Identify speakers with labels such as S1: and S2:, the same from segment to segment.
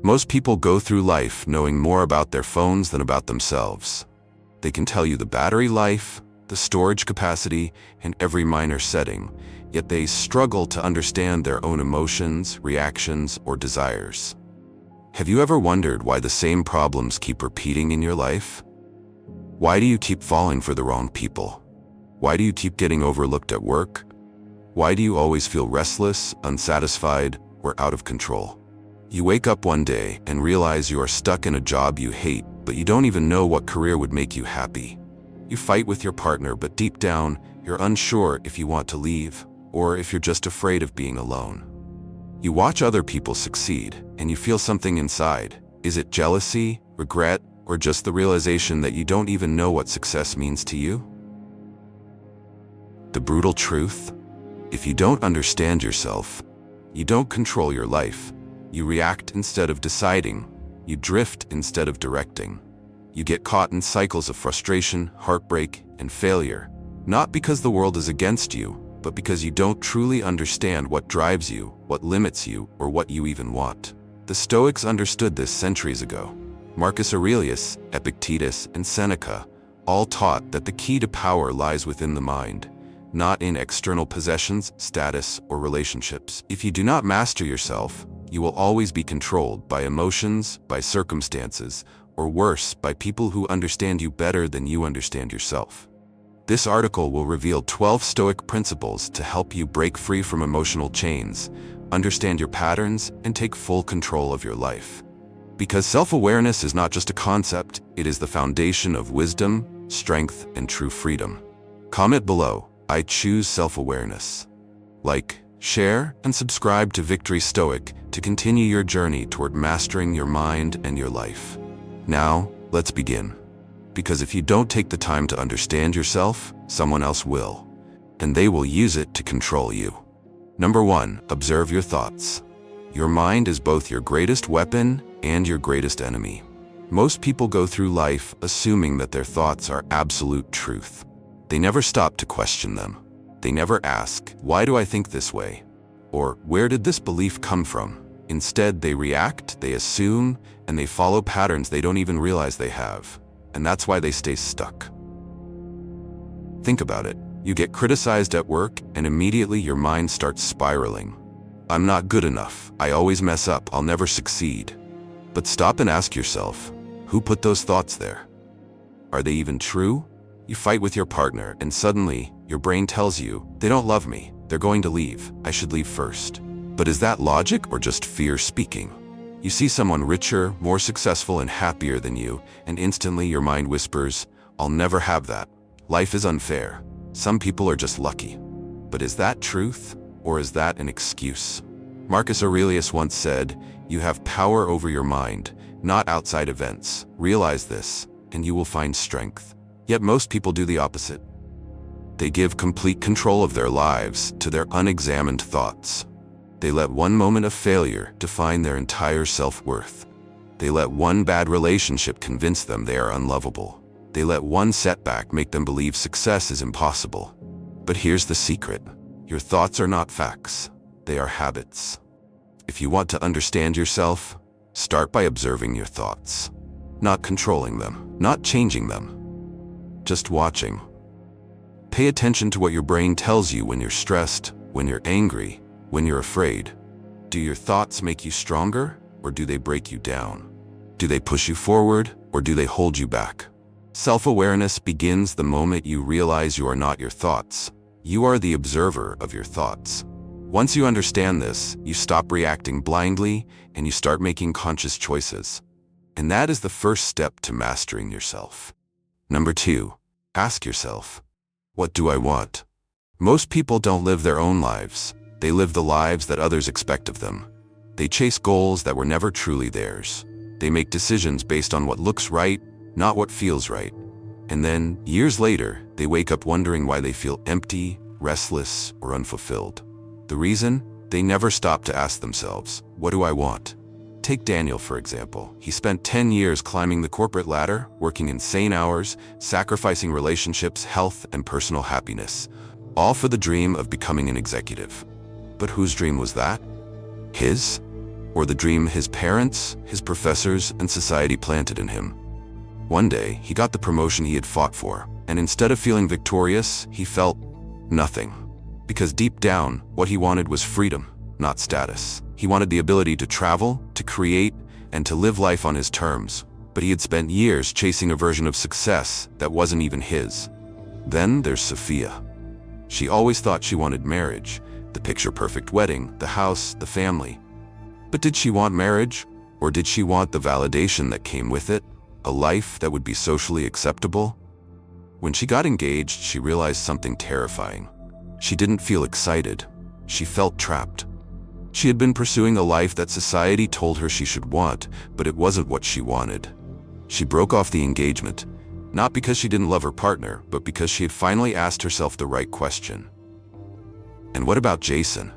S1: Most people go through life knowing more about their phones than about themselves. They can tell you the battery life, the storage capacity, and every minor setting, yet they struggle to understand their own emotions, reactions, or desires. Have you ever wondered why the same problems keep repeating in your life? Why do you keep falling for the wrong people? Why do you keep getting overlooked at work? Why do you always feel restless, unsatisfied, or out of control? You wake up one day and realize you are stuck in a job you hate, but you don't even know what career would make you happy. You fight with your partner, but deep down, you're unsure if you want to leave, or if you're just afraid of being alone. You watch other people succeed, and you feel something inside. Is it jealousy, regret, or just the realization that you don't even know what success means to you? The brutal truth? If you don't understand yourself, you don't control your life. You react instead of deciding. You drift instead of directing. You get caught in cycles of frustration, heartbreak, and failure, not because the world is against you, but because you don't truly understand what drives you, what limits you, or what you even want. The Stoics understood this centuries ago. Marcus Aurelius, Epictetus, and Seneca all taught that the key to power lies within the mind, not in external possessions, status, or relationships. If you do not master yourself, you will always be controlled by emotions, by circumstances, or worse, by people who understand you better than you understand yourself. This article will reveal 12 Stoic principles to help you break free from emotional chains, understand your patterns, and take full control of your life. Because self-awareness is not just a concept, it is the foundation of wisdom, strength, and true freedom. Comment below, I choose self-awareness. Like, share, and subscribe to Victory Stoic to continue your journey toward mastering your mind and your life. Now, let's begin. Because if you don't take the time to understand yourself, someone else will, and they will use it to control you. Number 1, observe your thoughts. Your mind is both your greatest weapon and your greatest enemy. Most people go through life assuming that their thoughts are absolute truth. They never stop to question them. They never ask, why do I think this way? Or where did this belief come from? Instead, they react, they assume, and they follow patterns they don't even realize they have. And that's why they stay stuck. Think about it. You get criticized at work, and immediately your mind starts spiraling. I'm not good enough. I always mess up. I'll never succeed. But stop and ask yourself, who put those thoughts there? Are they even true? You fight with your partner, and suddenly, your brain tells you, they don't love me, they're going to leave, I should leave first. But is that logic or just fear speaking? You see someone richer, more successful, and happier than you, and instantly your mind whispers, I'll never have that. Life is unfair. Some people are just lucky. But is that truth, or is that an excuse? Marcus Aurelius once said, you have power over your mind, not outside events. Realize this, and you will find strength. Yet most people do the opposite. They give complete control of their lives to their unexamined thoughts. They let one moment of failure define their entire self-worth. They let one bad relationship convince them they are unlovable. They let one setback make them believe success is impossible. But here's the secret. Your thoughts are not facts. They are habits. If you want to understand yourself, start by observing your thoughts. Not controlling them, not changing them. Just watching. Pay attention to what your brain tells you when you're stressed, when you're angry, when you're afraid. Do your thoughts make you stronger, or do they break you down? Do they push you forward, or do they hold you back? Self-awareness begins the moment you realize you are not your thoughts. You are the observer of your thoughts. Once you understand this, you stop reacting blindly, and you start making conscious choices. And that is the first step to mastering yourself. Number 2, ask yourself, what do I want? Most people don't live their own lives. They live the lives that others expect of them. They chase goals that were never truly theirs. They make decisions based on what looks right, not what feels right. And then, years later, they wake up wondering why they feel empty, restless, or unfulfilled. The reason? They never stop to ask themselves, what do I want? Take Daniel, for example. He spent 10 years climbing the corporate ladder, working insane hours, sacrificing relationships, health, and personal happiness, all for the dream of becoming an executive. But whose dream was that? His? or the dream his parents, his professors, and society planted in him. One day, he got the promotion he had fought for, and instead of feeling victorious, he felt nothing. Because deep down, what he wanted was freedom, not status. He wanted the ability to travel, to create, and to live life on his terms. But he had spent years chasing a version of success that wasn't even his. Then there's Sophia. She always thought she wanted marriage, the picture-perfect wedding, the house, the family. But did she want marriage? Or did she want the validation that came with it? A life that would be socially acceptable? When she got engaged, she realized something terrifying. She didn't feel excited. She felt trapped. She had been pursuing a life that society told her she should want, but it wasn't what she wanted. She broke off the engagement, not because she didn't love her partner, but because she had finally asked herself the right question. And what about Jason?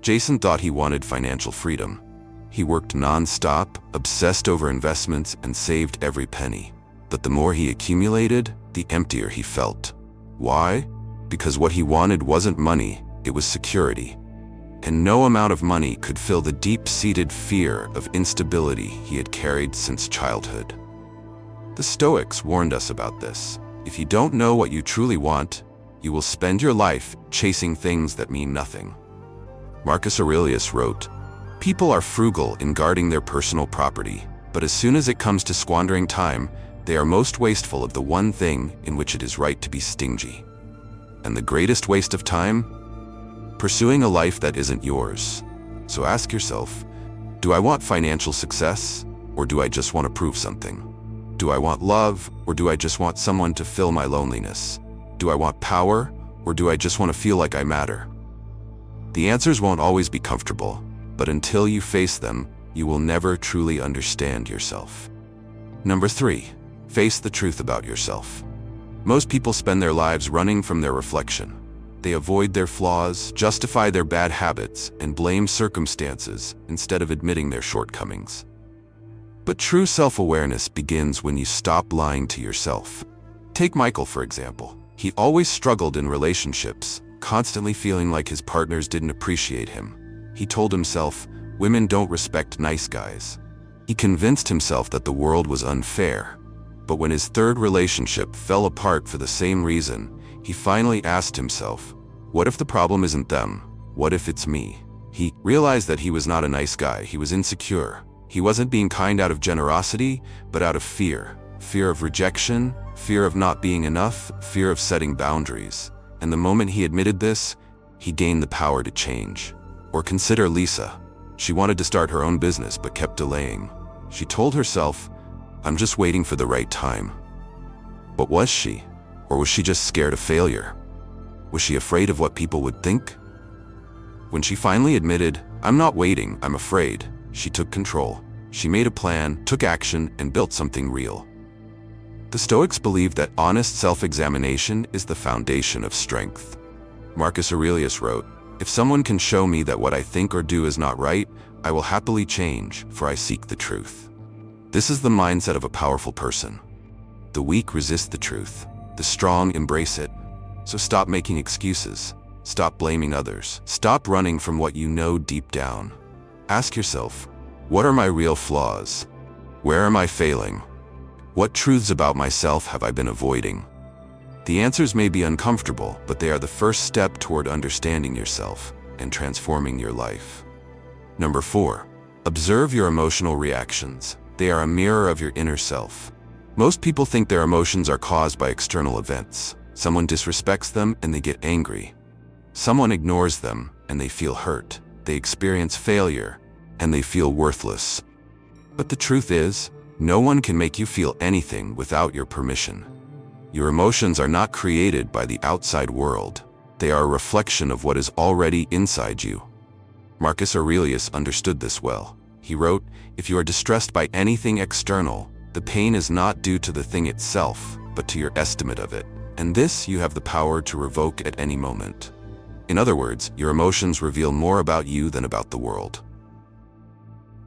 S1: Jason thought he wanted financial freedom. He worked non-stop, obsessed over investments, and saved every penny. But the more he accumulated, the emptier he felt. Why? Because what he wanted wasn't money, it was security. And no amount of money could fill the deep-seated fear of instability he had carried since childhood. The Stoics warned us about this. If you don't know what you truly want, you will spend your life chasing things that mean nothing. Marcus Aurelius wrote, "People are frugal in guarding their personal property, but as soon as it comes to squandering time, they are most wasteful of the one thing in which it is right to be stingy." And the greatest waste of time? Pursuing a life that isn't yours. So ask yourself, do I want financial success, or do I just want to prove something? Do I want love, or do I just want someone to fill my loneliness? Do I want power, or do I just want to feel like I matter? The answers won't always be comfortable, but until you face them, you will never truly understand yourself. Number 3, face the truth about yourself. Most people spend their lives running from their reflection. They avoid their flaws, justify their bad habits, and blame circumstances instead of admitting their shortcomings. But true self-awareness begins when you stop lying to yourself. Take Michael, for example. He always struggled in relationships, constantly feeling like his partners didn't appreciate him. He told himself, women don't respect nice guys. He convinced himself that the world was unfair. But when his third relationship fell apart for the same reason, he finally asked himself, what if the problem isn't them? What if it's me? He realized that he was not a nice guy. He was insecure. He wasn't being kind out of generosity, but out of fear. Fear of rejection, fear of not being enough, fear of setting boundaries. And the moment he admitted this, he gained the power to change. Or consider Lisa. She wanted to start her own business but kept delaying. She told herself, I'm just waiting for the right time. But was she? Or was she just scared of failure? Was she afraid of what people would think? When she finally admitted, I'm not waiting, I'm afraid, she took control. She made a plan, took action, and built something real. The Stoics believed that honest self-examination is the foundation of strength. Marcus Aurelius wrote, if someone can show me that what I think or do is not right, I will happily change, for I seek the truth. This is the mindset of a powerful person. The weak resist the truth. The strong embrace it. So stop making excuses. Stop blaming others. Stop running from what you know deep down. Ask yourself, what are my real flaws? Where am I failing? What truths about myself have I been avoiding? The answers may be uncomfortable, but they are the first step toward understanding yourself and transforming your life. Number 4, observe your emotional reactions. They are a mirror of your inner self. Most people think their emotions are caused by external events. Someone disrespects them and they get angry. Someone ignores them and they feel hurt. They experience failure and they feel worthless. But the truth is, no one can make you feel anything without your permission. Your emotions are not created by the outside world. They are a reflection of what is already inside you. Marcus Aurelius understood this well. He wrote, if you are distressed by anything external, the pain is not due to the thing itself, but to your estimate of it. And this you have the power to revoke at any moment. In other words, your emotions reveal more about you than about the world.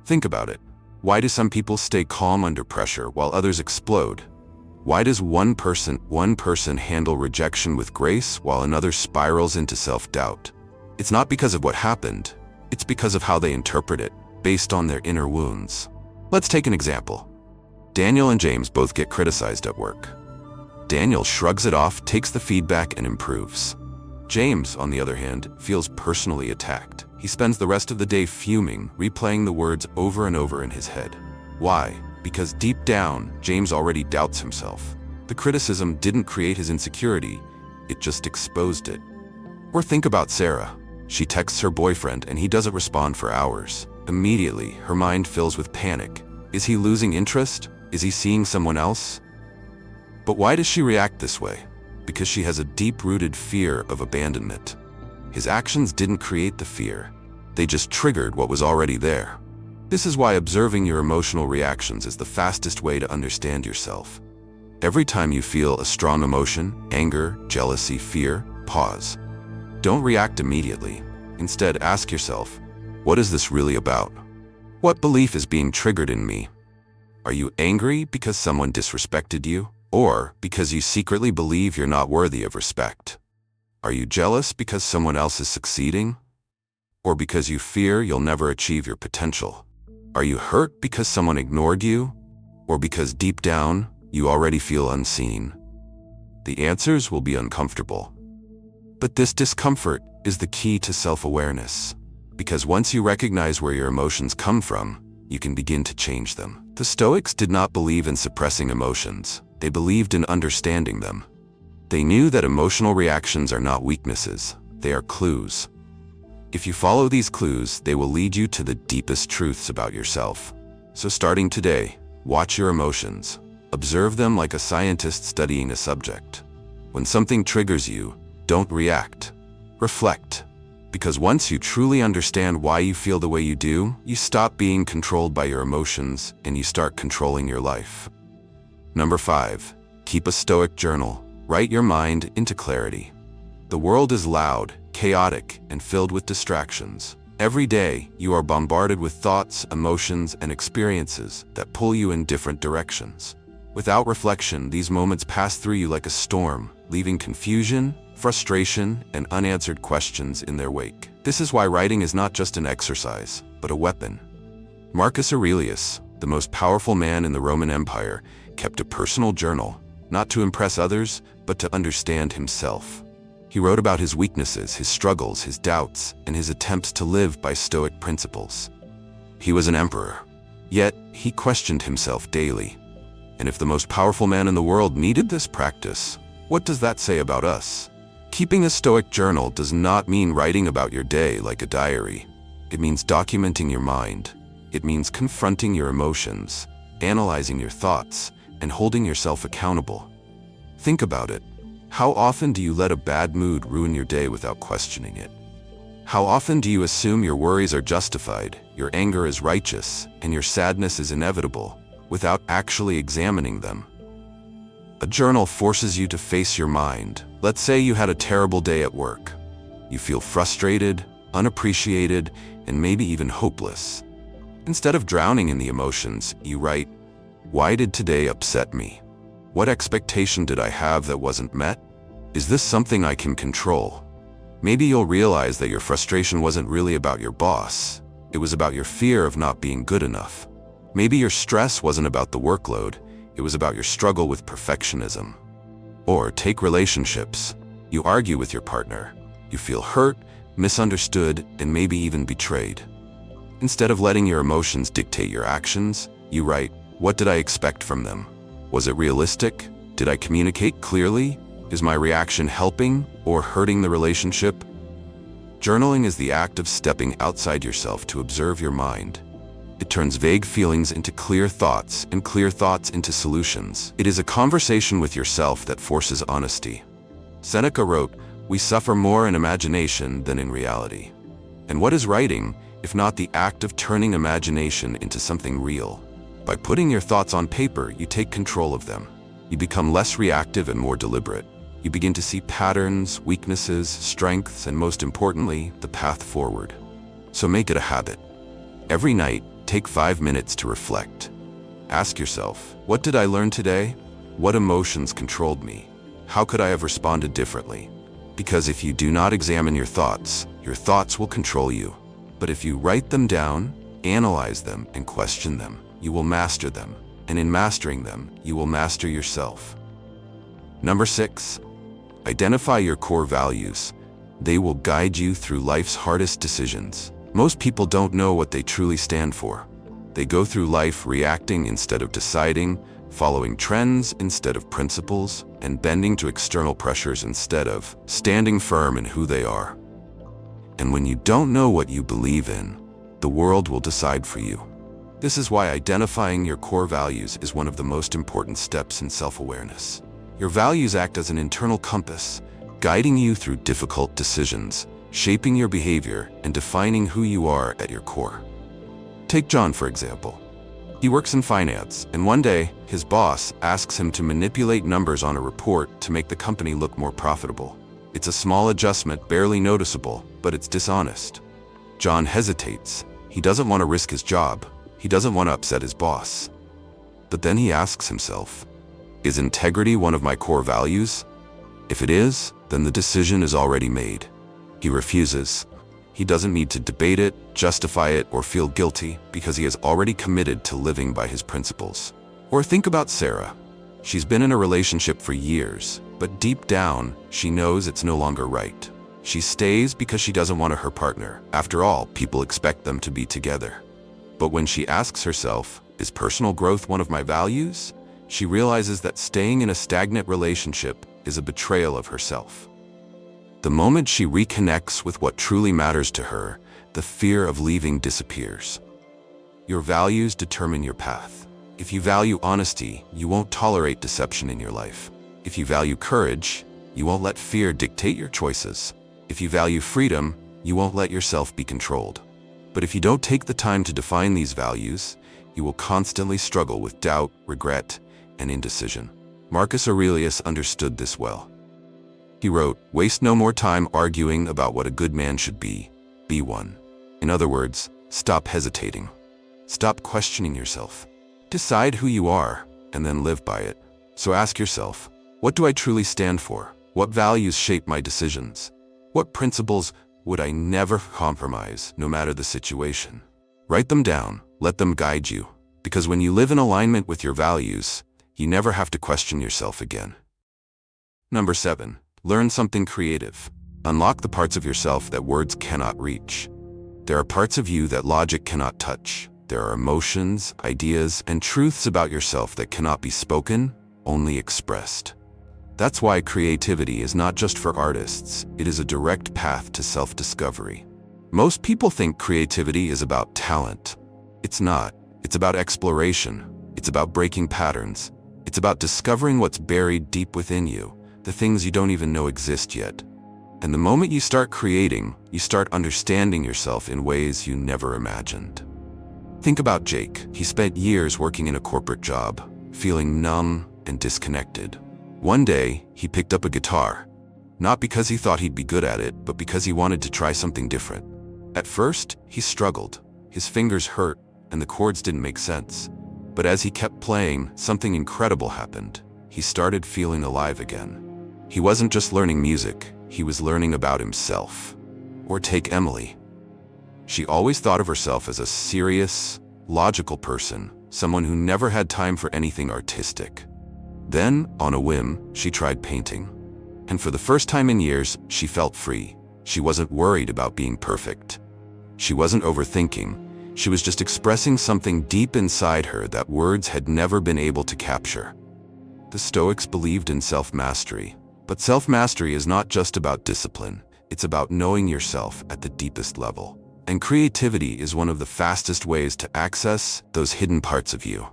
S1: Think about it. Why do some people stay calm under pressure while others explode? Why does one person handle rejection with grace while another spirals into self-doubt? It's not because of what happened. It's because of how they interpret it. based on their inner wounds. Let's take an example. Daniel and James both get criticized at work. Daniel shrugs it off, takes the feedback, and improves. James, on the other hand, feels personally attacked. He spends the rest of the day fuming, replaying the words over and over in his head. Why? Because deep down, James already doubts himself. The criticism didn't create his insecurity, it just exposed it. Or think about Sarah. She texts her boyfriend and he doesn't respond for hours. Immediately, her mind fills with panic. Is he losing interest? Is he seeing someone else? But why does she react this way? Because she has a deep-rooted fear of abandonment. His actions didn't create the fear. They just triggered what was already there. This is why observing your emotional reactions is the fastest way to understand yourself. Every time you feel a strong emotion, anger, jealousy, fear, pause. Don't react immediately. Instead, ask yourself, what is this really about? What belief is being triggered in me? Are you angry because someone disrespected you? Or because you secretly believe you're not worthy of respect? Are you jealous because someone else is succeeding? Or because you fear you'll never achieve your potential? Are you hurt because someone ignored you? Or because deep down, you already feel unseen? The answers will be uncomfortable. But this discomfort is the key to self-awareness. Because once you recognize where your emotions come from, you can begin to change them. The Stoics did not believe in suppressing emotions. They believed in understanding them. They knew that emotional reactions are not weaknesses, they are clues. If you follow these clues, they will lead you to the deepest truths about yourself. So starting today, watch your emotions. Observe them like a scientist studying a subject. When something triggers you, don't react. Reflect. Because once you truly understand why you feel the way you do, you stop being controlled by your emotions and you start controlling your life. Number 5. Keep a Stoic journal. Write your mind into clarity. The world is loud, chaotic, and filled with distractions. Every day, you are bombarded with thoughts, emotions, and experiences that pull you in different directions. Without reflection, these moments pass through you like a storm, leaving confusion, frustration, and unanswered questions in their wake. This is why writing is not just an exercise, but a weapon. Marcus Aurelius, the most powerful man in the Roman Empire, kept a personal journal, not to impress others, but to understand himself. He wrote about his weaknesses, his struggles, his doubts, and his attempts to live by Stoic principles. He was an emperor, yet he questioned himself daily. And if the most powerful man in the world needed this practice, what does that say about us? Keeping a Stoic journal does not mean writing about your day like a diary. It means documenting your mind. It means confronting your emotions, analyzing your thoughts, and holding yourself accountable. Think about it. How often do you let a bad mood ruin your day without questioning it? How often do you assume your worries are justified, your anger is righteous, and your sadness is inevitable, without actually examining them? A journal forces you to face your mind. Let's say you had a terrible day at work. You feel frustrated, unappreciated, and maybe even hopeless. Instead of drowning in the emotions, you write, "Why did today upset me? What expectation did I have that wasn't met? Is this something I can control?" Maybe you'll realize that your frustration wasn't really about your boss. It was about your fear of not being good enough. Maybe your stress wasn't about the workload. It was about your struggle with perfectionism. Or take relationships. You argue with your partner. You feel hurt, misunderstood, and maybe even betrayed. Instead of letting your emotions dictate your actions, you write, "What did I expect from them? Was it realistic? Did I communicate clearly? Is my reaction helping or hurting the relationship?" Journaling is the act of stepping outside yourself to observe your mind. It turns vague feelings into clear thoughts and clear thoughts into solutions. It is a conversation with yourself that forces honesty. Seneca wrote, "We suffer more in imagination than in reality." And what is writing, if not the act of turning imagination into something real? By putting your thoughts on paper, you take control of them. You become less reactive and more deliberate. You begin to see patterns, weaknesses, strengths, and most importantly, the path forward. So make it a habit. Every night, take 5 minutes to reflect. Ask yourself, what did I learn today? What emotions controlled me? How could I have responded differently? Because if you do not examine your thoughts will control you. But if you write them down, Analyze them and question them. You will master them. And in mastering them, you will master yourself. Number 6. Identify your core values. They will guide you through life's hardest decisions. Most people don't know what they truly stand for. They go through life reacting instead of deciding, following trends instead of principles, and bending to external pressures instead of standing firm in who they are. And when you don't know what you believe in, the world will decide for you. This is why identifying your core values is one of the most important steps in self-awareness. Your values act as an internal compass, guiding you through difficult decisions, shaping your behavior, and defining who you are at your core. Take John, for example. He works in finance, and one day, his boss asks him to manipulate numbers on a report to make the company look more profitable. It's a small adjustment, barely noticeable, but it's dishonest. John hesitates. He doesn't want to risk his job. He doesn't want to upset his boss. But then he asks himself, is integrity one of my core values? If it is, then the decision is already made. He refuses. He doesn't need to debate it, justify it, or feel guilty because he has already committed to living by his principles. Or think about Sarah. She's been in a relationship for years, but deep down, she knows it's no longer right. She stays because she doesn't want to hurt her partner. After all, people expect them to be together. But when she asks herself, is personal growth one of my values? She realizes that staying in a stagnant relationship is a betrayal of herself. The moment she reconnects with what truly matters to her, the fear of leaving disappears. Your values determine your path. If you value honesty, you won't tolerate deception in your life. If you value courage, you won't let fear dictate your choices. If you value freedom, you won't let yourself be controlled. But if you don't take the time to define these values, you will constantly struggle with doubt, regret, and indecision. Marcus Aurelius understood this well. He wrote, "Waste no more time arguing about what a good man should be one." In other words, stop hesitating. Stop questioning yourself. Decide who you are, and then live by it. So ask yourself, what do I truly stand for? What values shape my decisions? What principles would I never compromise, no matter the situation? Write them down, let them guide you, because when you live in alignment with your values, you never have to question yourself again. Number 7. Learn something creative. Unlock the parts of yourself that words cannot reach. There are parts of you that logic cannot touch. There are emotions, ideas, and truths about yourself that cannot be spoken, only expressed. That's why creativity is not just for artists, it is a direct path to self-discovery. Most people think creativity is about talent. It's not. It's about exploration. It's about breaking patterns. It's about discovering what's buried deep within you, the things you don't even know exist yet. And the moment you start creating, you start understanding yourself in ways you never imagined. Think about Jake. He spent years working in a corporate job, feeling numb and disconnected. One day, he picked up a guitar, not because he thought he'd be good at it, but because he wanted to try something different. At first, he struggled. His fingers hurt, and the chords didn't make sense. But as he kept playing, something incredible happened. He started feeling alive again. He wasn't just learning music, he was learning about himself. Or take Emily. She always thought of herself as a serious, logical person, someone who never had time for anything artistic. Then, on a whim, she tried painting. And for the first time in years, she felt free. She wasn't worried about being perfect. She wasn't overthinking. She was just expressing something deep inside her that words had never been able to capture. The Stoics believed in self-mastery. But self-mastery is not just about discipline. It's about knowing yourself at the deepest level. And creativity is one of the fastest ways to access those hidden parts of you.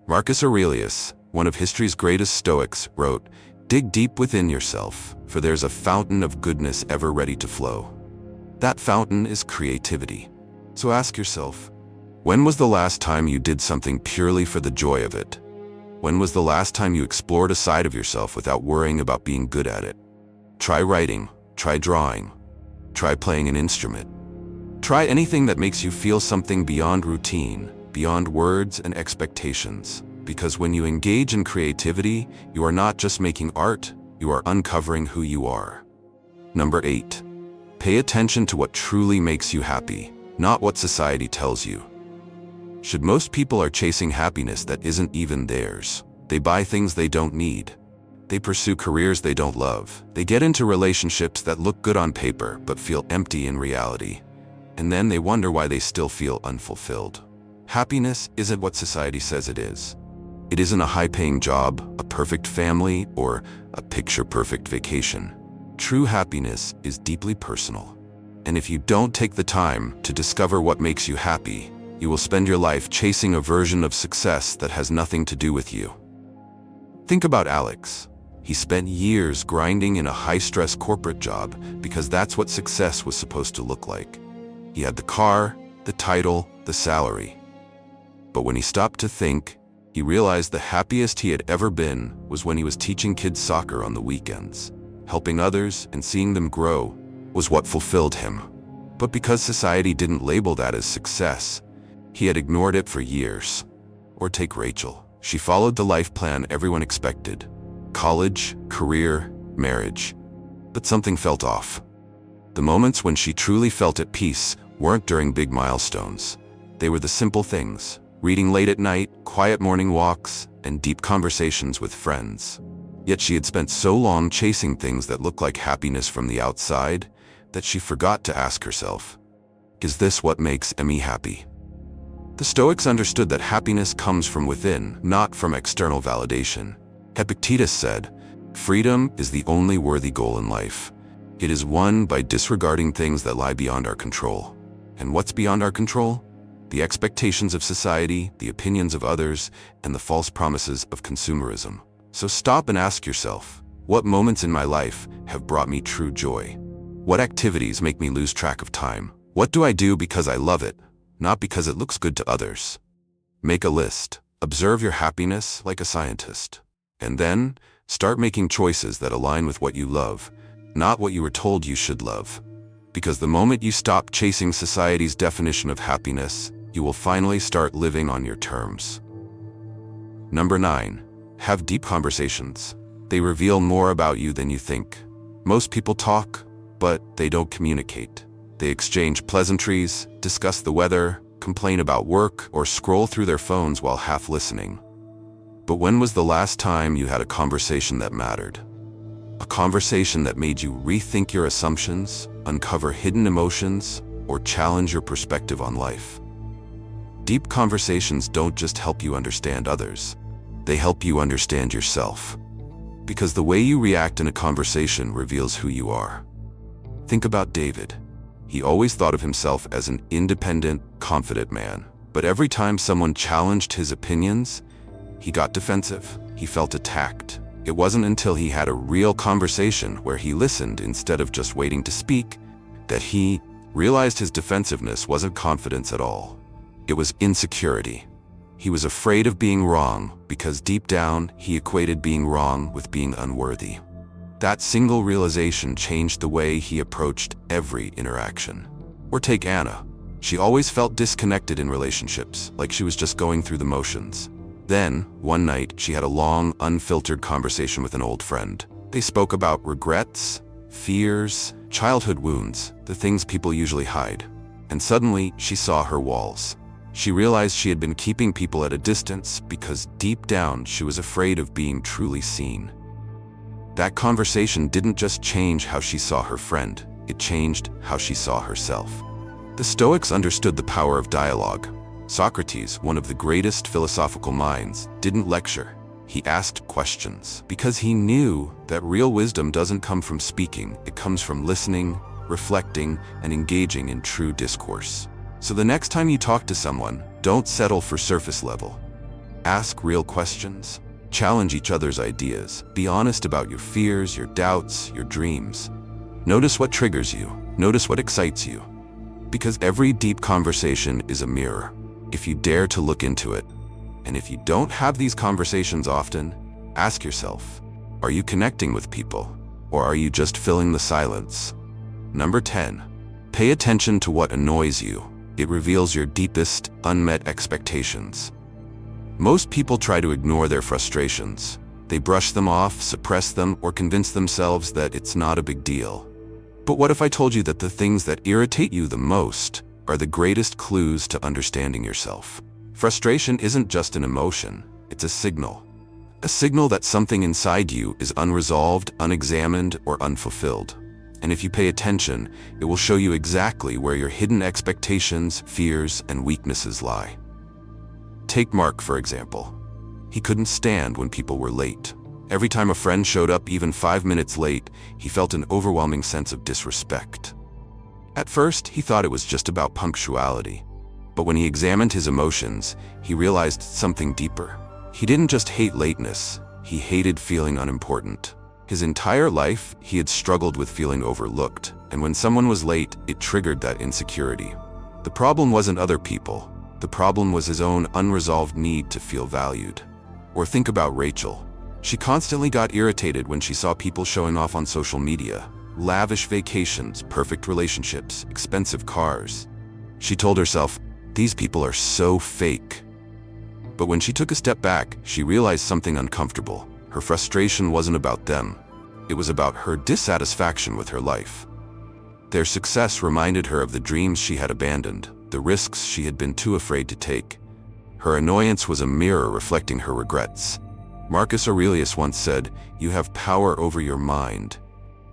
S1: Marcus Aurelius, one of history's greatest Stoics, wrote, "Dig deep within yourself, for there's a fountain of goodness ever ready to flow." That fountain is creativity. So ask yourself, when was the last time you did something purely for the joy of it? When was the last time you explored a side of yourself without worrying about being good at it? Try writing, try drawing, try playing an instrument. Try anything that makes you feel something beyond routine, beyond words and expectations. Because when you engage in creativity, you are not just making art, you are uncovering who you are. Number 8. Pay attention to what truly makes you happy, not what society tells you. Should most people are chasing happiness that isn't even theirs. They buy things they don't need. They pursue careers they don't love. They get into relationships that look good on paper but feel empty in reality. And then they wonder why they still feel unfulfilled. Happiness isn't what society says it is. It isn't a high-paying job, a perfect family, or a picture-perfect vacation. True happiness is deeply personal. And if you don't take the time to discover what makes you happy, you will spend your life chasing a version of success that has nothing to do with you. Think about Alex. He spent years grinding in a high-stress corporate job because that's what success was supposed to look like. He had the car, the title, the salary. But when he stopped to think, he realized the happiest he had ever been was when he was teaching kids soccer on the weekends. Helping others and seeing them grow was what fulfilled him. But because society didn't label that as success, he had ignored it for years. Or take Rachel. She followed the life plan everyone expected. College, career, marriage. But something felt off. The moments when she truly felt at peace weren't during big milestones. They were the simple things. Reading late at night, quiet morning walks, and deep conversations with friends. Yet she had spent so long chasing things that looked like happiness from the outside that she forgot to ask herself, is this what makes me happy? The Stoics understood that happiness comes from within, not from external validation. Epictetus said, "Freedom is the only worthy goal in life. It is won by disregarding things that lie beyond our control." And what's beyond our control? The expectations of society, the opinions of others, and the false promises of consumerism. So stop and ask yourself, what moments in my life have brought me true joy? What activities make me lose track of time? What do I do because I love it, not because it looks good to others? Make a list. Observe your happiness like a scientist. And then, start making choices that align with what you love, not what you were told you should love. Because the moment you stop chasing society's definition of happiness, you will finally start living on your terms. Number 9. Have deep conversations. They reveal more about you than you think. Most people talk, but they don't communicate. They exchange pleasantries, discuss the weather, complain about work, or scroll through their phones while half listening. But when was the last time you had a conversation that mattered? A conversation that made you rethink your assumptions, uncover hidden emotions, or challenge your perspective on life? Deep conversations don't just help you understand others, they help you understand yourself. Because the way you react in a conversation reveals who you are. Think about David. He always thought of himself as an independent, confident man. But every time someone challenged his opinions, he got defensive. He felt attacked. It wasn't until he had a real conversation where he listened instead of just waiting to speak that he realized his defensiveness wasn't confidence at all. It was insecurity. He was afraid of being wrong because deep down he equated being wrong with being unworthy. That single realization changed the way he approached every interaction. Or take Anna. She always felt disconnected in relationships, like she was just going through the motions. Then, one night, she had a long, unfiltered conversation with an old friend. They spoke about regrets, fears, childhood wounds, the things people usually hide. And suddenly, she saw her walls. She realized she had been keeping people at a distance because deep down she was afraid of being truly seen. That conversation didn't just change how she saw her friend, it changed how she saw herself. The Stoics understood the power of dialogue. Socrates, one of the greatest philosophical minds, didn't lecture. He asked questions because he knew that real wisdom doesn't come from speaking, it comes from listening, reflecting, and engaging in true discourse. So the next time you talk to someone, don't settle for surface level. Ask real questions. Challenge each other's ideas. Be honest about your fears, your doubts, your dreams. Notice what triggers you. Notice what excites you. Because every deep conversation is a mirror, if you dare to look into it. And if you don't have these conversations often, ask yourself, are you connecting with people? Or are you just filling the silence? Number 10. Pay attention to what annoys you. It reveals your deepest, unmet expectations. Most people try to ignore their frustrations. They brush them off, suppress them, or convince themselves that it's not a big deal. But what if I told you that the things that irritate you the most are the greatest clues to understanding yourself? Frustration isn't just an emotion, it's a signal. A signal that something inside you is unresolved, unexamined, or unfulfilled. And if you pay attention, it will show you exactly where your hidden expectations, fears, and weaknesses lie. Take Mark, for example. He couldn't stand when people were late. Every time a friend showed up even 5 minutes late, he felt an overwhelming sense of disrespect. At first, he thought it was just about punctuality. But when he examined his emotions, he realized something deeper. He didn't just hate lateness, he hated feeling unimportant. His entire life, he had struggled with feeling overlooked, and when someone was late, it triggered that insecurity. The problem wasn't other people. The problem was his own unresolved need to feel valued. Or think about Rachel. She constantly got irritated when she saw people showing off on social media. Lavish vacations, perfect relationships, expensive cars. She told herself, these people are so fake. But when she took a step back, she realized something uncomfortable. Her frustration wasn't about them. It was about her dissatisfaction with her life. Their success reminded her of the dreams she had abandoned, the risks she had been too afraid to take. Her annoyance was a mirror reflecting her regrets. Marcus Aurelius once said, "You have power over your mind,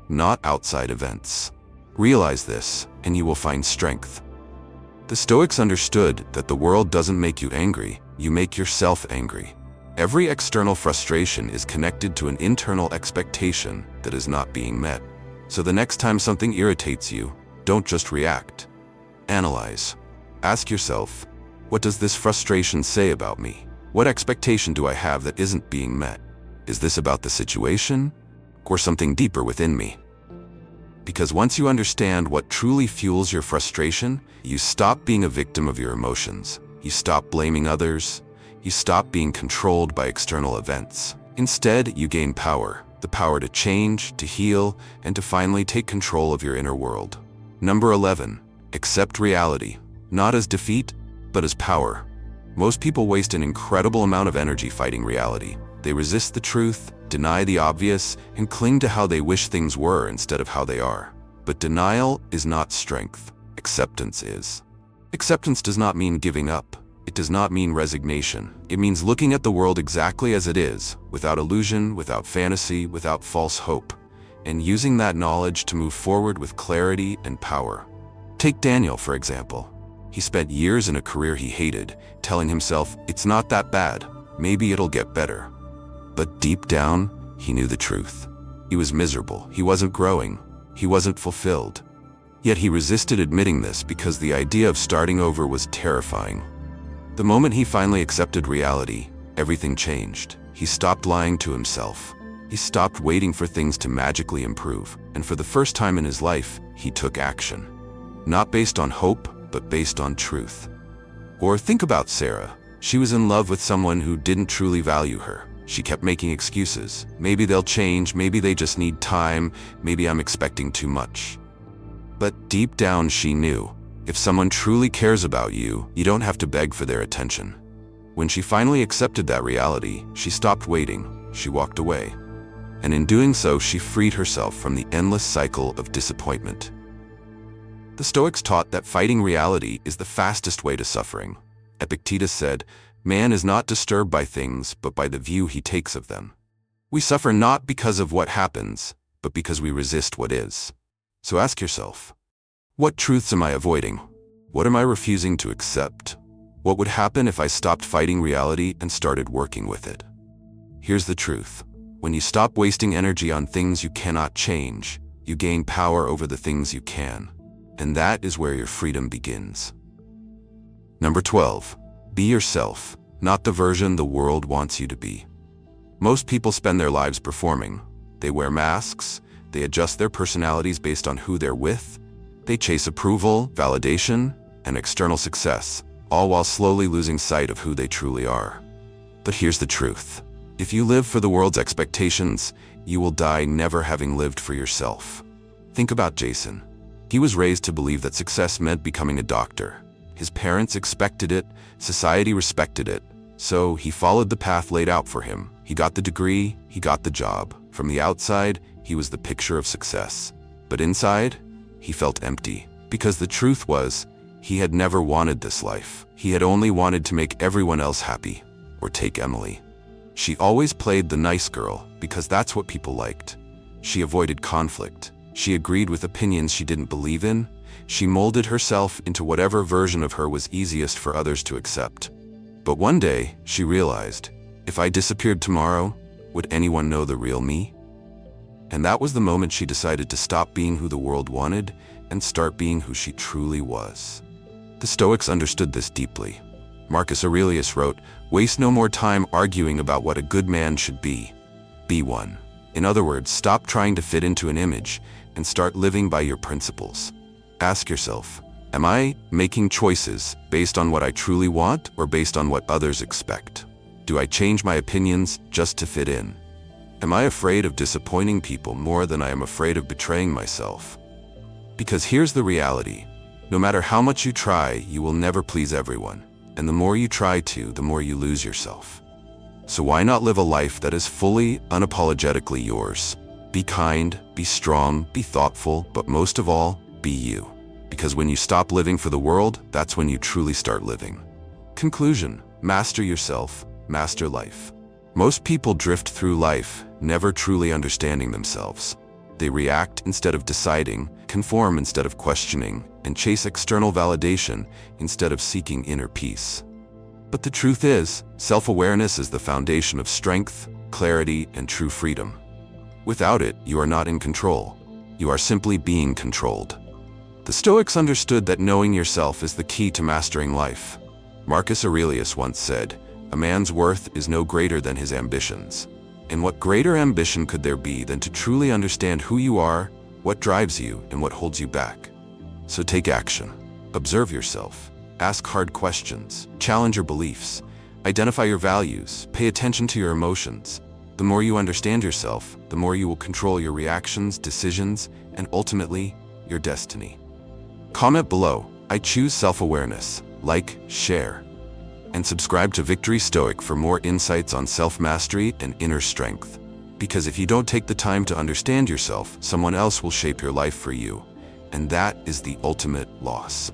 S1: not outside events." Realize this, and you will find strength. The Stoics understood that the world doesn't make you angry, you make yourself angry. Every external frustration is connected to an internal expectation that is not being met. So the next time something irritates you, don't just react. Analyze. Ask yourself, what does this frustration say about me? What expectation do I have that isn't being met? Is this about the situation or something deeper within me? Because once you understand what truly fuels your frustration, you stop being a victim of your emotions. You stop blaming others. You stop being controlled by external events. Instead, you gain power, the power to change, to heal, and to finally take control of your inner world. Number 11, accept reality, not as defeat, but as power. Most people waste an incredible amount of energy fighting reality. They resist the truth, deny the obvious, and cling to how they wish things were instead of how they are. But denial is not strength. Acceptance is. Acceptance does not mean giving up. It does not mean resignation. It means looking at the world exactly as it is, without illusion, without fantasy, without false hope, and using that knowledge to move forward with clarity and power. Take Daniel, for example. He spent years in a career he hated, telling himself, it's not that bad, maybe it'll get better. But deep down, he knew the truth. He was miserable, he wasn't growing, he wasn't fulfilled. Yet he resisted admitting this because the idea of starting over was terrifying. The moment he finally accepted reality, everything changed. He stopped lying to himself. He stopped waiting for things to magically improve, and for the first time in his life, he took action. Not based on hope, but based on truth. Or think about Sarah. She was in love with someone who didn't truly value her. She kept making excuses. Maybe they'll change, maybe they just need time, maybe I'm expecting too much. But deep down she knew, if someone truly cares about you, you don't have to beg for their attention. When she finally accepted that reality, she stopped waiting, she walked away. And in doing so, she freed herself from the endless cycle of disappointment. The Stoics taught that fighting reality is the fastest way to suffering. Epictetus said, "Man is not disturbed by things, but by the view he takes of them." We suffer not because of what happens, but because we resist what is. So ask yourself, what truths am I avoiding? What am I refusing to accept? What would happen if I stopped fighting reality and started working with it? Here's the truth. When you stop wasting energy on things you cannot change, you gain power over the things you can. And that is where your freedom begins. Number 12, be yourself, not the version the world wants you to be. Most people spend their lives performing. They wear masks, they adjust their personalities based on who they're with, they chase approval, validation, and external success, all while slowly losing sight of who they truly are. But here's the truth. If you live for the world's expectations, you will die never having lived for yourself. Think about Jason. He was raised to believe that success meant becoming a doctor. His parents expected it, society respected it, so he followed the path laid out for him. He got the degree, he got the job. From the outside, he was the picture of success. But inside, he felt empty. Because the truth was, He had never wanted this life. He had only wanted to make everyone else happy. Or take Emily. She always played the nice girl because that's what people liked. She avoided conflict. She agreed with opinions she didn't believe in. She molded herself into whatever version of her was easiest for others to accept. But one day, she realized, if I disappeared tomorrow, would anyone know the real me? And that was the moment she decided to stop being who the world wanted and start being who she truly was. The Stoics understood this deeply. Marcus Aurelius wrote, "Waste no more time arguing about what a good man should be. Be one." In other words, stop trying to fit into an image and start living by your principles. Ask yourself, am I making choices based on what I truly want or based on what others expect? Do I change my opinions just to fit in? Am I afraid of disappointing people more than I am afraid of betraying myself? Because here's the reality. No matter how much you try, you will never please everyone. And the more you try to, the more you lose yourself. So why not live a life that is fully, unapologetically yours? Be kind, be strong, be thoughtful, but most of all, be you. Because when you stop living for the world, that's when you truly start living. Conclusion: master yourself, master life. Most people drift through life, never truly understanding themselves. They react instead of deciding, conform instead of questioning, and chase external validation instead of seeking inner peace. But the truth is, self-awareness is the foundation of strength, clarity, and true freedom. Without it, you are not in control. You are simply being controlled. The Stoics understood that knowing yourself is the key to mastering life. Marcus Aurelius once said, "A man's worth is no greater than his ambitions." And what greater ambition could there be than to truly understand who you are, what drives you, and what holds you back? So take action. Observe yourself. Ask hard questions. Challenge your beliefs. Identify your values. Pay attention to your emotions. The more you understand yourself, the more you will control your reactions, decisions, and ultimately, your destiny. Comment below, "I choose self-awareness." Like, share, and subscribe to Victory Stoic for more insights on self-mastery and inner strength. Because if you don't take the time to understand yourself, someone else will shape your life for you. And that is the ultimate loss.